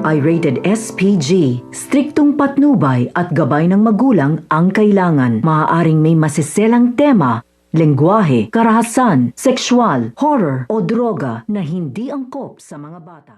ay rated SPG. Striktong patnubay at gabay ng magulang ang kailangan. Maaaring may masiselang tema, lengguwahe, karahasan, sexual, horror o droga na hindi angkop sa mga bata.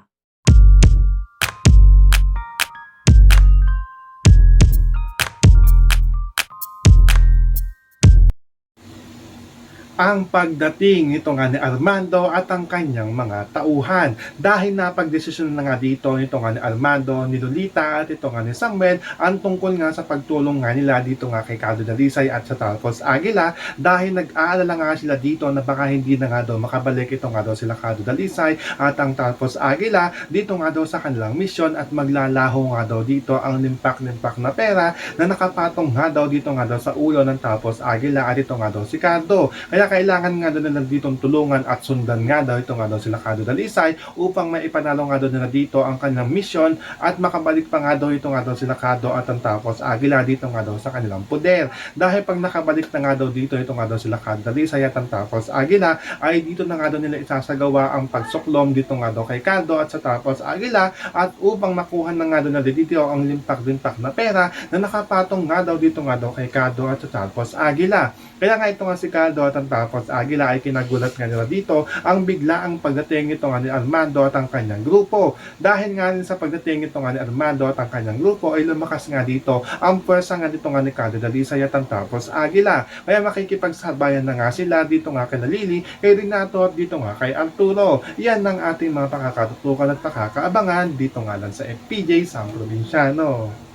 Ang pagdating nito nga ni Armando at ang kanyang mga tauhan. Dahil napagdesisyon na nga dito nito nga ni Armando, ni Lolita at ito nga ni Samuel ang tungkol nga sa pagtulong nga nila dito nga kay Cardo Dalisay at sa Talpos Aguila, dahil nag-aalala nga sila dito na baka hindi na nga daw makabalik ito nga daw sila Cardo Dalisay at ang Talpos Aguila dito nga daw sa kanilang misyon, at maglalaho nga daw dito ang limpak-limpak na pera na nakapatong nga daw dito nga daw sa ulo ng Talpos Aguila at ito nga daw si Cardo. Kaya kailangan nga doon na ditong tulungan at sundan nga daw ito nga daw sila Cardo Dalisay upang maipanalo nga doon na dito ang kanilang misyon at makabalik pa nga daw ito nga daw sila Cardo at ang Talpos Aguila dito nga daw sa kanilang poder. Dahil pag nakabalik na nga daw dito ito nga daw sila Cardo Dalisay at ang Talpos Aguila, ay dito na nga daw nila isasagawa ang pagsuklom dito nga daw kay Cardo at sa Talpos Aguila, at upang makuha na nga daw na dito ang limpak-limpak na pera na nakapatong nga daw dito nga daw kay Cardo at sa Talpos Aguila. Kaya nga ito nga si Cardo at ang Talpos Aguila ay kinagulat nga nila dito ang biglaang pagdating ito nga ni Armando at ang kanyang grupo. Dahil nga rin sa pagdating ito nga ni Armando at ang kanyang grupo ay lumakas nga dito ang pwersa nga dito nga ni Cardo Dalisay at ang Talpos Aguila. Kaya makikipagsabayan na nga sila dito nga kay Lily, kay Renato at dito nga kay Arturo. Yan ang ating mga pakakatutukan at pakakaabangan dito nga lang sa FPJ Sang Probinsyano.